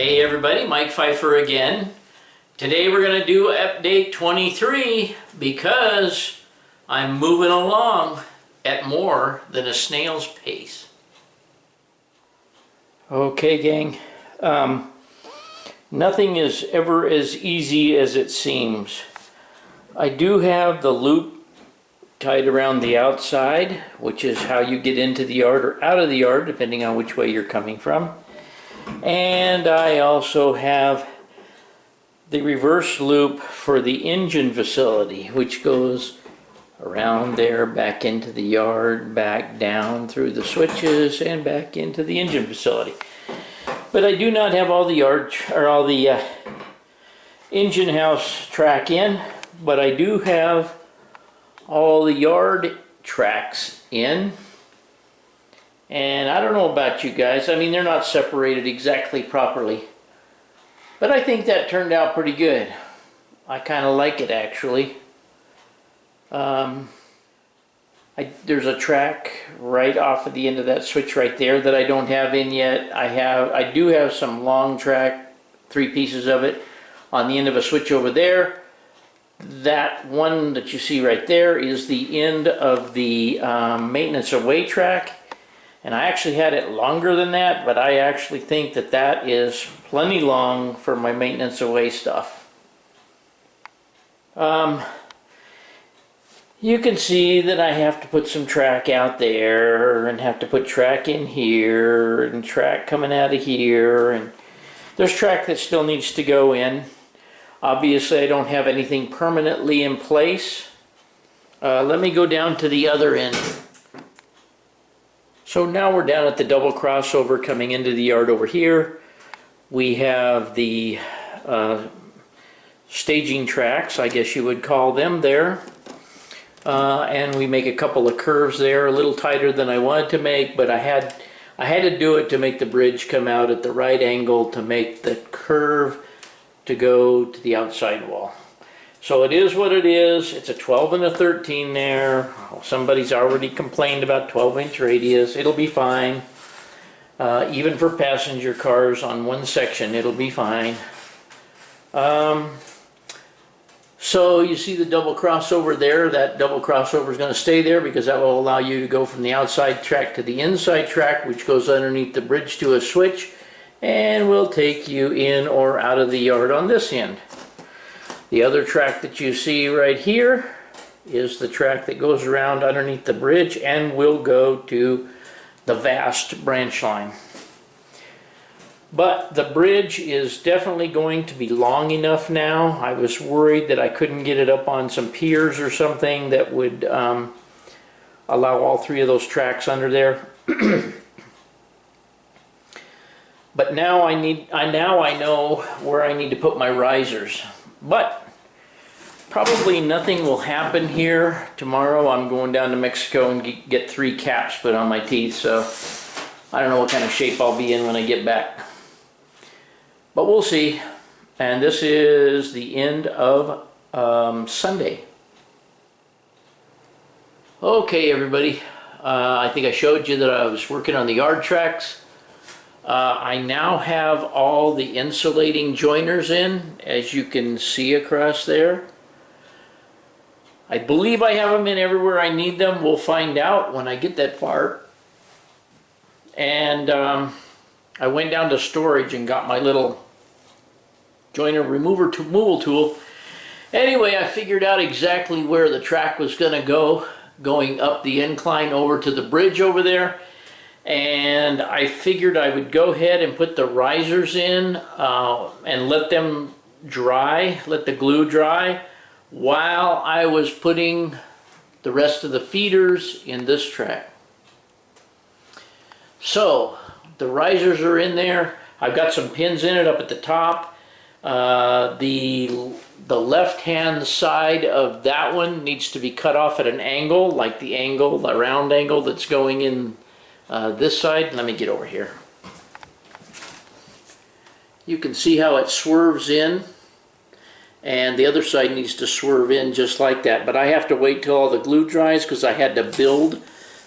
Hey everybody, Mike Pfeiffer again. Today we're going to do update 23 because I'm moving along at more than a snail's pace. Okay gang, nothing is ever as easy as it seems. I do have the loop tied around the outside, which is how you get into the yard or out of the yard depending on which way you're coming from. And I also have the reverse loop for the engine facility, which goes around there, back into the yard, back down through the switches, and back into the engine facility. But I do not have all the yard or all the engine house track in, but I do have all the yard tracks in. And I don't know about you guys, I mean they're not separated exactly properly, but I think that turned out pretty good. I kind of like it actually. There's a track right off of the end of that switch right there that I don't have in yet. I do have some long track, 3 pieces of it on the end of a switch over there. That one that you see right there is the end of the maintenance away track. And I actually had it longer than that, but I actually think that that is plenty long for my maintenance away stuff. You can see that I have to put some track out there and have to put track in here and track coming out of here, and there's track that still needs to go in. Obviously I don't have anything permanently in place. Let me go down to the other end. So now we're down at the double crossover coming into the yard over here. We have the staging tracks, I guess you would call them, there. And we make a couple of curves there, a little tighter than I wanted to make, but I had to do it to make the bridge come out at the right angle to make the curve to go to the outside wall. So it is what it is. It's a 12 and a 13 there. Somebody's already complained about 12-inch radius. It'll be fine. Even for passenger cars on one section, it'll be fine. So you see the double crossover there. That double crossover is going to stay there because that will allow you to go from the outside track to the inside track, which goes underneath the bridge to a switch, and will take you in or out of the yard on this end. The other track that you see right here is the track that goes around underneath the bridge and will go to the vast branch line. But the bridge is definitely going to be long enough now. I was worried that I couldn't get it up on some piers or something that would allow all 3 of those tracks under there. But now I know where I need to put my risers. But probably nothing will happen here. Tomorrow I'm going down to Mexico and get 3 caps put on my teeth, so I don't know what kind of shape I'll be in when I get back. But we'll see. And this is the end of Sunday. Okay everybody, I think I showed you that I was working on the yard tracks. I now have all the insulating joiners in, as you can see across there. I believe I have them in everywhere I need them. We'll find out when I get that far. And I went down to storage and got my little joiner removal tool. Anyway, I figured out exactly where the track was going to go, going up the incline over to the bridge over there. And I figured I would go ahead and put the risers in and let them dry, let the glue dry, while I was putting the rest of the feeders in this track. So the risers are in there. I've got some pins in it up at the top. The left hand side of that one needs to be cut off at an angle, like the round angle that's going in this side. Let me get over here. You can see how it swerves in, and the other side needs to swerve in just like that. But I have to wait till all the glue dries because I had to build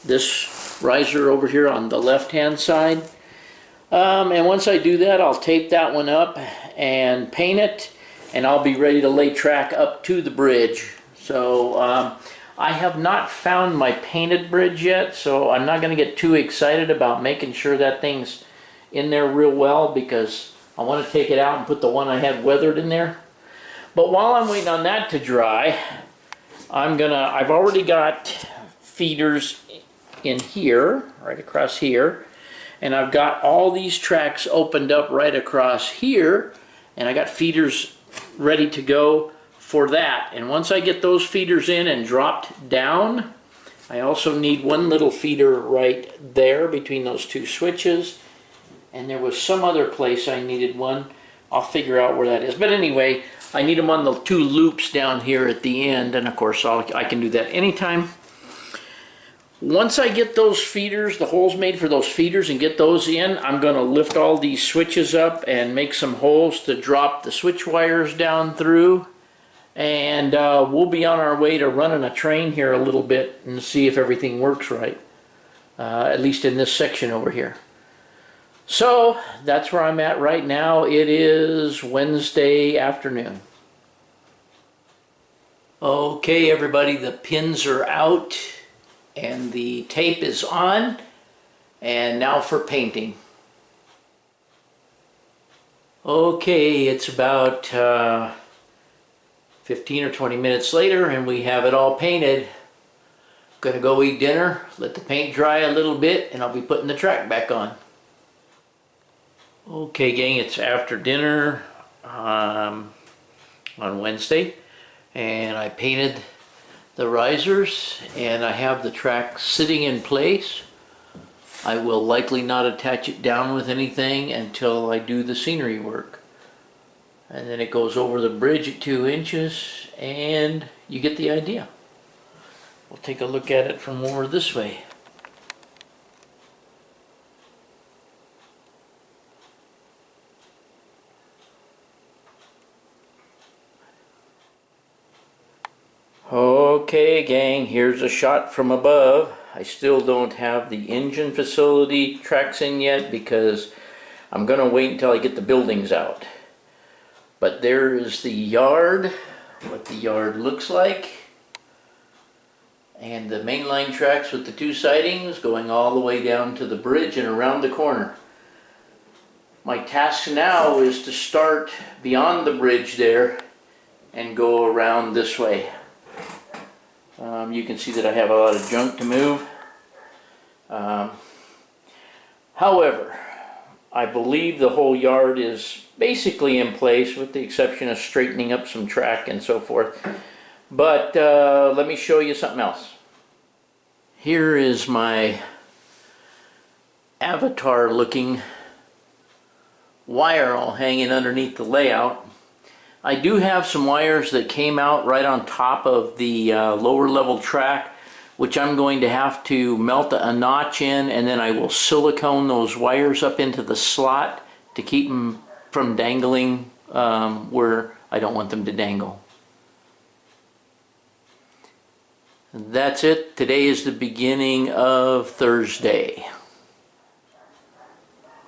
this riser over here on the left hand side. And once I do that, I'll tape that one up and paint it, and I'll be ready to lay track up to the bridge. So I have not found my painted bridge yet, so I'm not going to get too excited about making sure that thing's in there real well, because I want to take it out and put the one I had weathered in there. But while I'm waiting on that to dry, I've already got feeders in here, right across here, and I've got all these tracks opened up right across here, and I got feeders ready to go for that. And once I get those feeders in and dropped down, I also need one little feeder right there between those two switches, and there was some other place I needed one. I'll figure out where that is. But anyway, I need them on the two loops down here at the end, and of course I can do that anytime. Once I get those feeders, the holes made for those feeders, and get those in, I'm going to lift all these switches up and make some holes to drop the switch wires down through. And we'll be on our way to running a train here a little bit and see if everything works right, at least in this section over here. So that's where I'm at right now. It is Wednesday afternoon. Okay, everybody, the pins are out and the tape is on, and now for painting. Okay, it's about 15 or 20 minutes later and we have it all painted. Gonna go eat dinner, let the paint dry a little bit, and I'll be putting the track back on. Okay gang, it's after dinner on Wednesday, and I painted the risers and I have the track sitting in place. I will likely not attach it down with anything until I do the scenery work. And then it goes over the bridge at 2 inches, and you get the idea. We'll take a look at it from over this way. Okay gang, here's a shot from above. I still don't have the engine facility tracks in yet because I'm going to wait until I get the buildings out. But there is the yard, what the yard looks like, and the mainline tracks with the two sidings going all the way down to the bridge and around the corner. My task now is to start beyond the bridge there and go around this way. You can see that I have a lot of junk to move. However, I believe the whole yard is basically in place with the exception of straightening up some track and so forth. But let me show you something else. Here is my avatar looking wire all hanging underneath the layout. I do have some wires that came out right on top of the lower level track, which I'm going to have to melt a notch in, and then I will silicone those wires up into the slot to keep them from dangling where I don't want them to dangle. That's it. Today is the beginning of Thursday.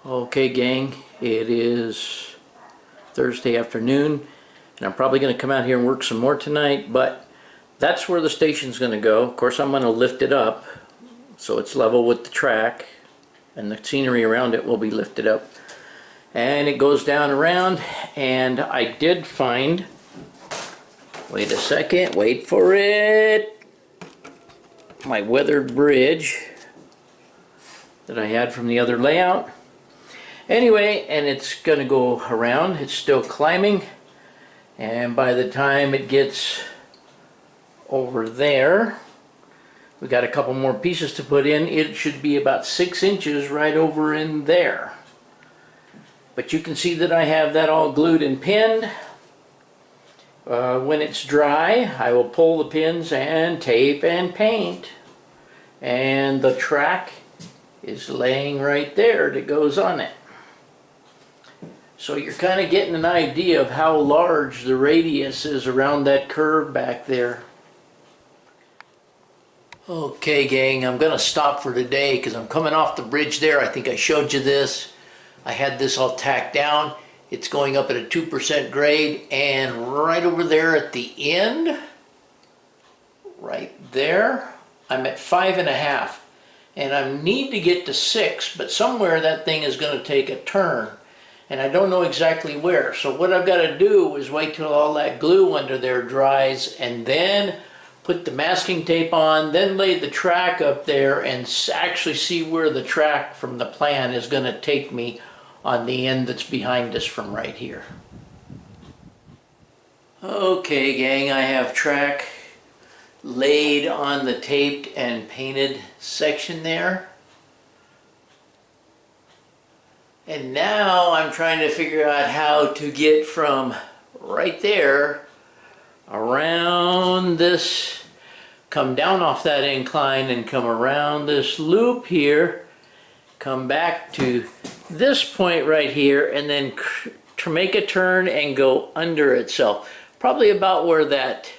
Okay gang, it is Thursday afternoon, and I'm probably going to come out here and work some more tonight, but that's where the station's going to go. Of course, I'm going to lift it up so it's level with the track, and the scenery around it will be lifted up. And it goes down around, and I did find, wait a second, wait for it, my weathered bridge that I had from the other layout. Anyway, and it's going to go around. It's still climbing, and by the time it gets over there, we got a couple more pieces to put in. It should be about 6 inches right over in there. But you can see that I have that all glued and pinned. When it's dry, I will pull the pins and tape and paint. And the track is laying right there that goes on it. So you're kind of getting an idea of how large the radius is around that curve back there. Okay gang, I'm going to stop for today because I'm coming off the bridge there. I think I showed you this. I had this all tacked down. It's going up at a 2% grade, and right over there at the end, right there, I'm at 5.5. And I need to get to 6, but somewhere that thing is going to take a turn. And I don't know exactly where. So what I've got to do is wait till all that glue under there dries, and then put the masking tape on, then lay the track up there and actually see where the track from the plan is going to take me on the end that's behind us from right here. Okay, gang, I have track laid on the taped and painted section there. And now I'm trying to figure out how to get from right there around this, come down off that incline and come around this loop here, come back to this point right here, and then to make a turn and go under itself. Probably about where that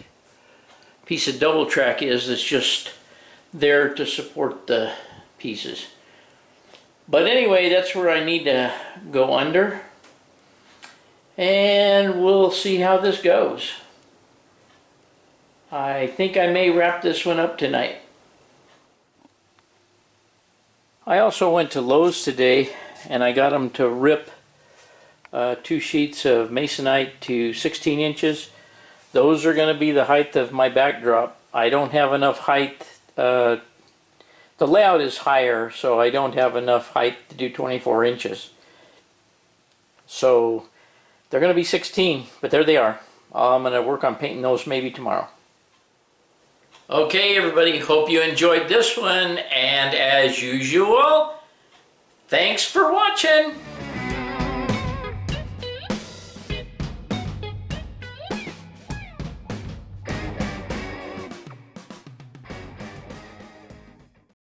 piece of double track is that's just there to support the pieces. But anyway, that's where I need to go under, and we'll see how this goes. I think I may wrap this one up tonight. I also went to Lowe's today, and I got them to rip 2 sheets of masonite to 16 inches. Those are going to be the height of my backdrop. I don't have enough height. The layout is higher, so I don't have enough height to do 24 inches. So they're going to be 16, but there they are. I'm going to work on painting those maybe tomorrow. Okay, everybody, hope you enjoyed this one, and as usual, thanks for watching.